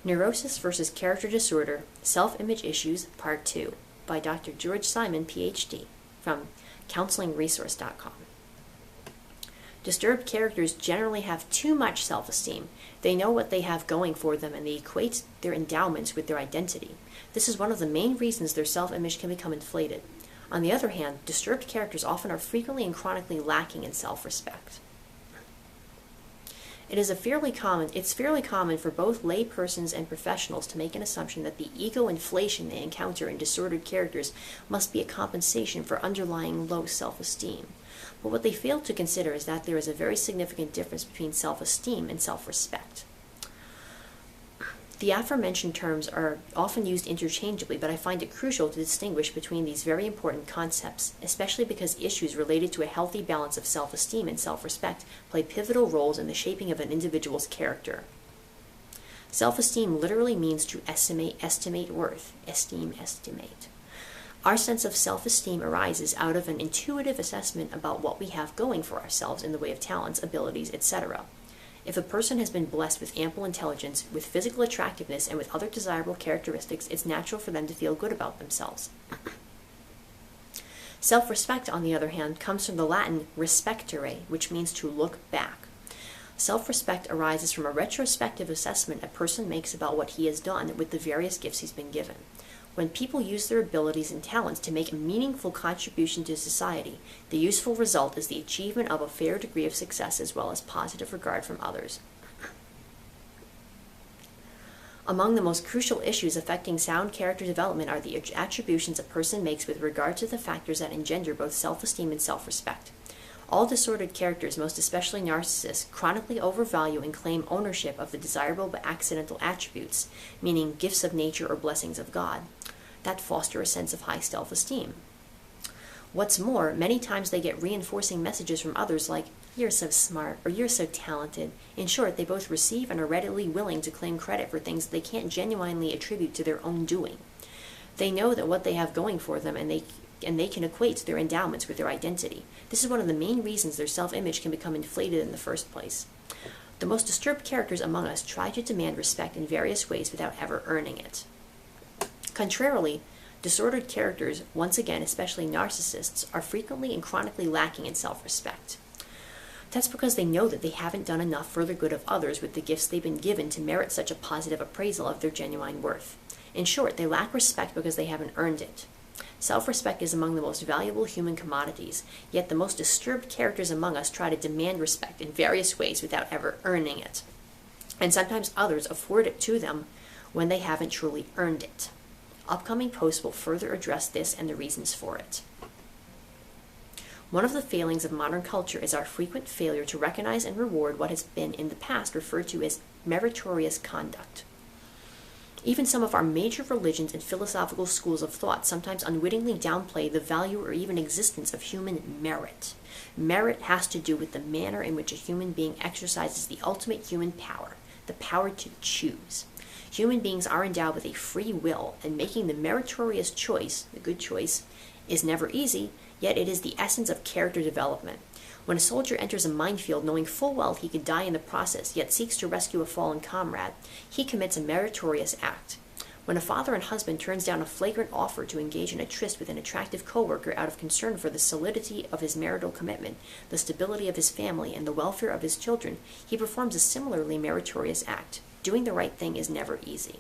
Neurosis versus Character Disorder, Self-Image Issues, Part 2, by Dr. George Simon, Ph.D., from counselingresource.com. Disturbed characters generally have too much self-esteem. They know what they have going for them, and they equate their endowments with their identity. This is one of the main reasons their self-image can become inflated. On the other hand, disturbed characters often are frequently and chronically lacking in self-respect. It's fairly common for both lay persons and professionals to make an assumption that the ego inflation they encounter in disordered characters must be a compensation for underlying low self-esteem. But what they fail to consider is that there is a very significant difference between self-esteem and self-respect. The aforementioned terms are often used interchangeably, but I find it crucial to distinguish between these very important concepts, especially because issues related to a healthy balance of self-esteem and self-respect play pivotal roles in the shaping of an individual's character. Self-esteem literally means to estimate worth, estimate. Our sense of self-esteem arises out of an intuitive assessment about what we have going for ourselves in the way of talents, abilities, etc. If a person has been blessed with ample intelligence, with physical attractiveness, and with other desirable characteristics, it's natural for them to feel good about themselves. Self-respect, on the other hand, comes from the Latin respectere, which means to look back. Self-respect arises from a retrospective assessment a person makes about what he has done with the various gifts he's been given. When people use their abilities and talents to make a meaningful contribution to society, the useful result is the achievement of a fair degree of success as well as positive regard from others. Among the most crucial issues affecting sound character development are the attributions a person makes with regard to the factors that engender both self-esteem and self-respect. All disordered characters, most especially narcissists, chronically overvalue and claim ownership of the desirable but accidental attributes, meaning gifts of nature or blessings of God, that foster a sense of high self-esteem. What's more, many times they get reinforcing messages from others like, "You're so smart," or "You're so talented." In short, they both receive and are readily willing to claim credit for things they can't genuinely attribute to their own doing. They know that what they have going for them, and they can equate their endowments with their identity. This is one of the main reasons their self-image can become inflated in the first place. The most disturbed characters among us try to demand respect in various ways without ever earning it. Contrarily, disordered characters, once again especially narcissists, are frequently and chronically lacking in self-respect. That's because they know that they haven't done enough for the good of others with the gifts they've been given to merit such a positive appraisal of their genuine worth. In short, they lack respect because they haven't earned it. Self-respect is among the most valuable human commodities, yet the most disturbed characters among us try to demand respect in various ways without ever earning it. And sometimes others afford it to them when they haven't truly earned it. Upcoming posts will further address this and the reasons for it. One of the failings of modern culture is our frequent failure to recognize and reward what has been in the past referred to as meritorious conduct. Even some of our major religions and philosophical schools of thought sometimes unwittingly downplay the value or even existence of human merit. Merit has to do with the manner in which a human being exercises the ultimate human power, the power to choose. Human beings are endowed with a free will, and making the meritorious choice, the good choice, is never easy, yet it is the essence of character development. When a soldier enters a minefield knowing full well he could die in the process, yet seeks to rescue a fallen comrade, he commits a meritorious act. When a father and husband turns down a flagrant offer to engage in a tryst with an attractive coworker out of concern for the solidity of his marital commitment, the stability of his family, and the welfare of his children, he performs a similarly meritorious act. Doing the right thing is never easy.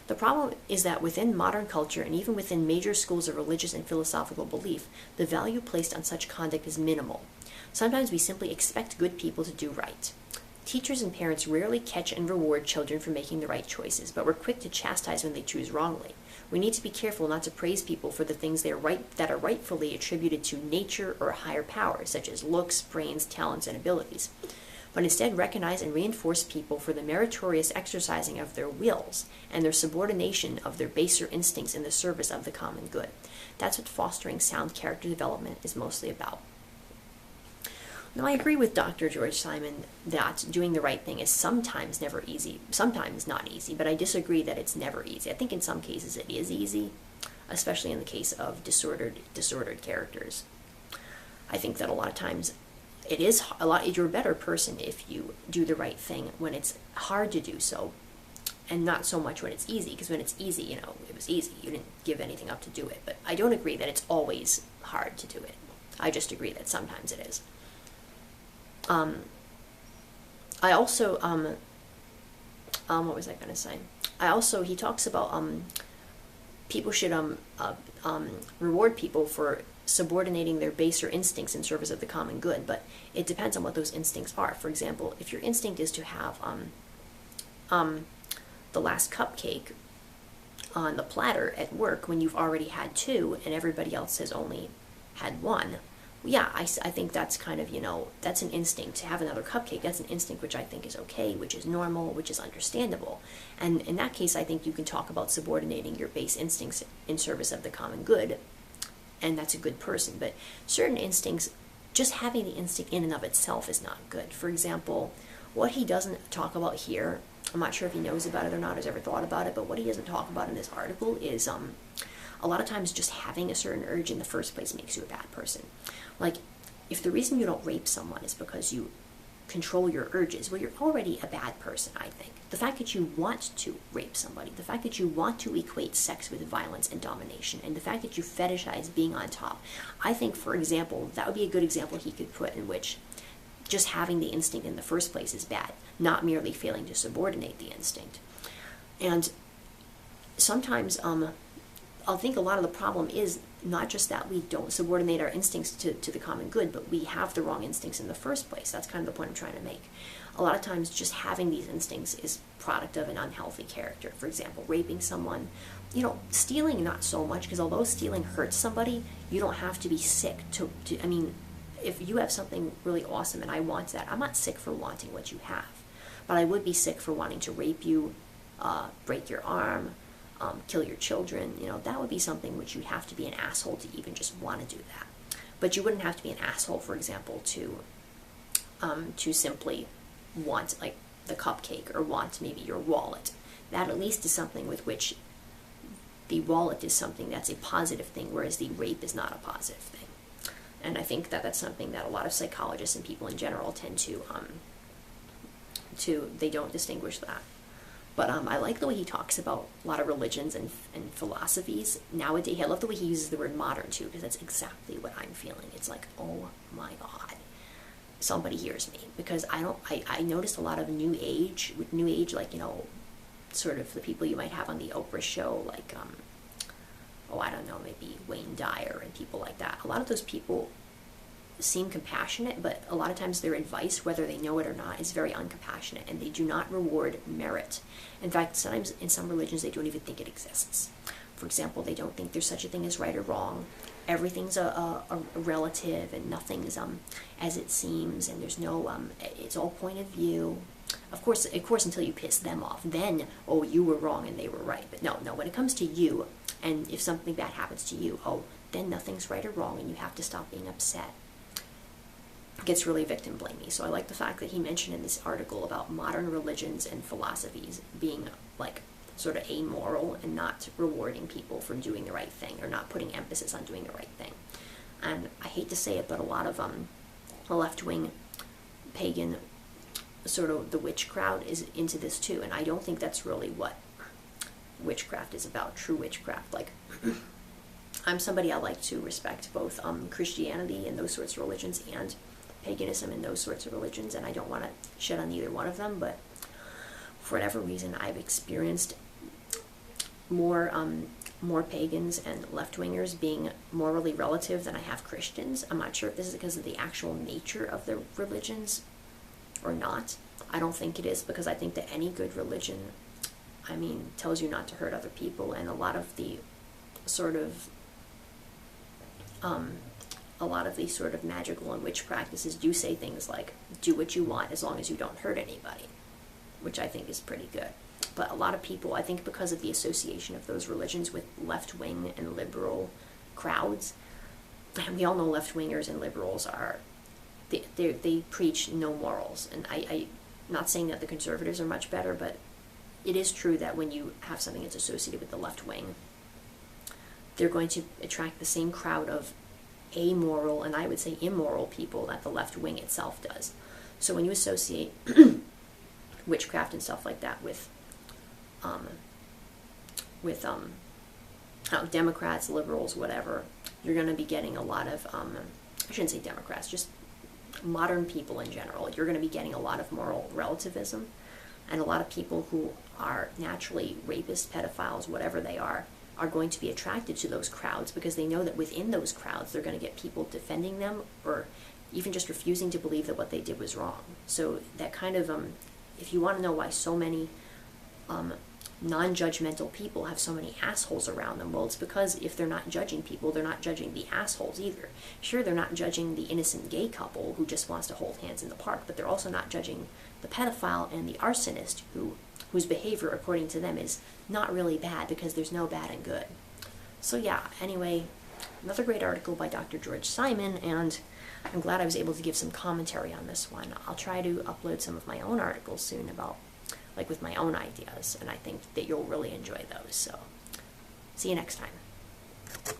The problem is that within modern culture, and even within major schools of religious and philosophical belief, the value placed on such conduct is minimal. Sometimes we simply expect good people to do right. Teachers and parents rarely catch and reward children for making the right choices, but we're quick to chastise when they choose wrongly. We need to be careful not to praise people for the things that are rightfully attributed to nature or a higher power, such as looks, brains, talents, and abilities, but instead recognize and reinforce people for the meritorious exercising of their wills and their subordination of their baser instincts in the service of the common good. That's what fostering sound character development is mostly about. Now, I agree with Dr. George Simon that doing the right thing is sometimes never easy, sometimes not easy, but I disagree that it's never easy. I think in some cases it is easy, especially in the case of disordered characters. I think that a lot of times it is a lot, you're a better person if you do the right thing when it's hard to do so, and not so much when it's easy, because when it's easy, you know, it was easy. You didn't give anything up to do it. But I don't agree that it's always hard to do it. I just agree that sometimes it is. I also, what was I going to say? He talks about people should reward people for subordinating their baser instincts in service of the common good, but it depends on what those instincts are. For example, if your instinct is to have the last cupcake on the platter at work when you've already had two and everybody else has only had one, yeah, I think that's kind of, you know, that's an instinct to have another cupcake. That's an instinct which I think is okay, which is normal, which is understandable. And in that case, I think you can talk about subordinating your base instincts in service of the common good, and that's a good person. But certain instincts, just having the instinct in and of itself is not good. For example, what he doesn't talk about here, I'm not sure if he knows about it or not, has ever thought about it, but what he doesn't talk about in this article is a lot of times just having a certain urge in the first place makes you a bad person. Like, if the reason you don't rape someone is because you control your urges, well, you're already a bad person, I think. The fact that you want to rape somebody, the fact that you want to equate sex with violence and domination, and the fact that you fetishize being on top, I think, for example, that would be a good example he could put in which just having the instinct in the first place is bad, not merely failing to subordinate the instinct. And sometimes I think a lot of the problem is not just that we don't subordinate our instincts to the common good, but we have the wrong instincts in the first place. That's kind of the point I'm trying to make. A lot of times just having these instincts is product of an unhealthy character. For example, raping someone, you know, stealing not so much, because although stealing hurts somebody, you don't have to be sick to I mean, if you have something really awesome and I want that, I'm not sick for wanting what you have. But I would be sick for wanting to rape you, break your arm, kill your children. You know, that would be something which you'd have to be an asshole to even just want to do that. But you wouldn't have to be an asshole, for example, to simply want, like, the cupcake or want maybe your wallet. That at least is something with which the wallet is something that's a positive thing, whereas the rape is not a positive thing. And I think that that's something that a lot of psychologists and people in general tend to they don't distinguish that. But I like the way he talks about a lot of religions and philosophies nowadays. I love the way he uses the word modern too, because that's exactly what I'm feeling. It's like, oh my God, somebody hears me. Because I noticed a lot of new age, like, you know, sort of the people you might have on the Oprah show, like, I don't know, maybe Wayne Dyer and people like that. A lot of those people seem compassionate, but a lot of times their advice, whether they know it or not, is very uncompassionate, and they do not reward merit. In fact, sometimes in some religions they don't even think it exists. For example, they don't think there's such a thing as right or wrong. Everything's a relative, and nothing's as it seems, and there's no it's all point of view. Of course, until you piss them off, then, oh, you were wrong and they were right. But no, when it comes to you, and if something bad happens to you, oh, then nothing's right or wrong, and you have to stop being upset. It gets really victim blamey. So I like the fact that he mentioned in this article about modern religions and philosophies being, like, sort of amoral and not rewarding people for doing the right thing, or not putting emphasis on doing the right thing. And I hate to say it, but a lot of the left-wing pagan, sort of the witch crowd, is into this too, and I don't think that's really what witchcraft is about, true witchcraft. Like, I'm somebody, I like to respect both Christianity and those sorts of religions and paganism and those sorts of religions, and I don't want to shit on either one of them, but for whatever reason I've experienced more pagans and left-wingers being morally relative than I have Christians. I'm not sure if this is because of the actual nature of the religions or not. I don't think it is, because I think that any good religion, I mean, tells you not to hurt other people, and a lot of the sort of magical and witch practices do say things like, do what you want as long as you don't hurt anybody, which I think is pretty good. But a lot of people, I think because of the association of those religions with left-wing and liberal crowds, and we all know left-wingers and liberals are, they preach no morals. And I'm not saying that the conservatives are much better, but it is true that when you have something that's associated with the left wing, they're going to attract the same crowd of amoral, and I would say immoral people that the left wing itself does. So when you associate witchcraft and stuff like that with Democrats, liberals, whatever, you're going to be getting a lot of, I shouldn't say Democrats, just modern people in general. You're going to be getting a lot of moral relativism, and a lot of people who are naturally rapists, pedophiles, whatever they are going to be attracted to those crowds because they know that within those crowds they're going to get people defending them or even just refusing to believe that what they did was wrong. So that kind of, if you want to know why so many non-judgmental people have so many assholes around them, well, it's because if they're not judging people, they're not judging the assholes either. Sure, they're not judging the innocent gay couple who just wants to hold hands in the park, but they're also not judging the pedophile and the arsonist whose behavior, according to them, is not really bad because there's no bad and good. So yeah, anyway, another great article by Dr. George Simon, and I'm glad I was able to give some commentary on this one. I'll try to upload some of my own articles soon about, like, with my own ideas, and I think that you'll really enjoy those. So, see you next time.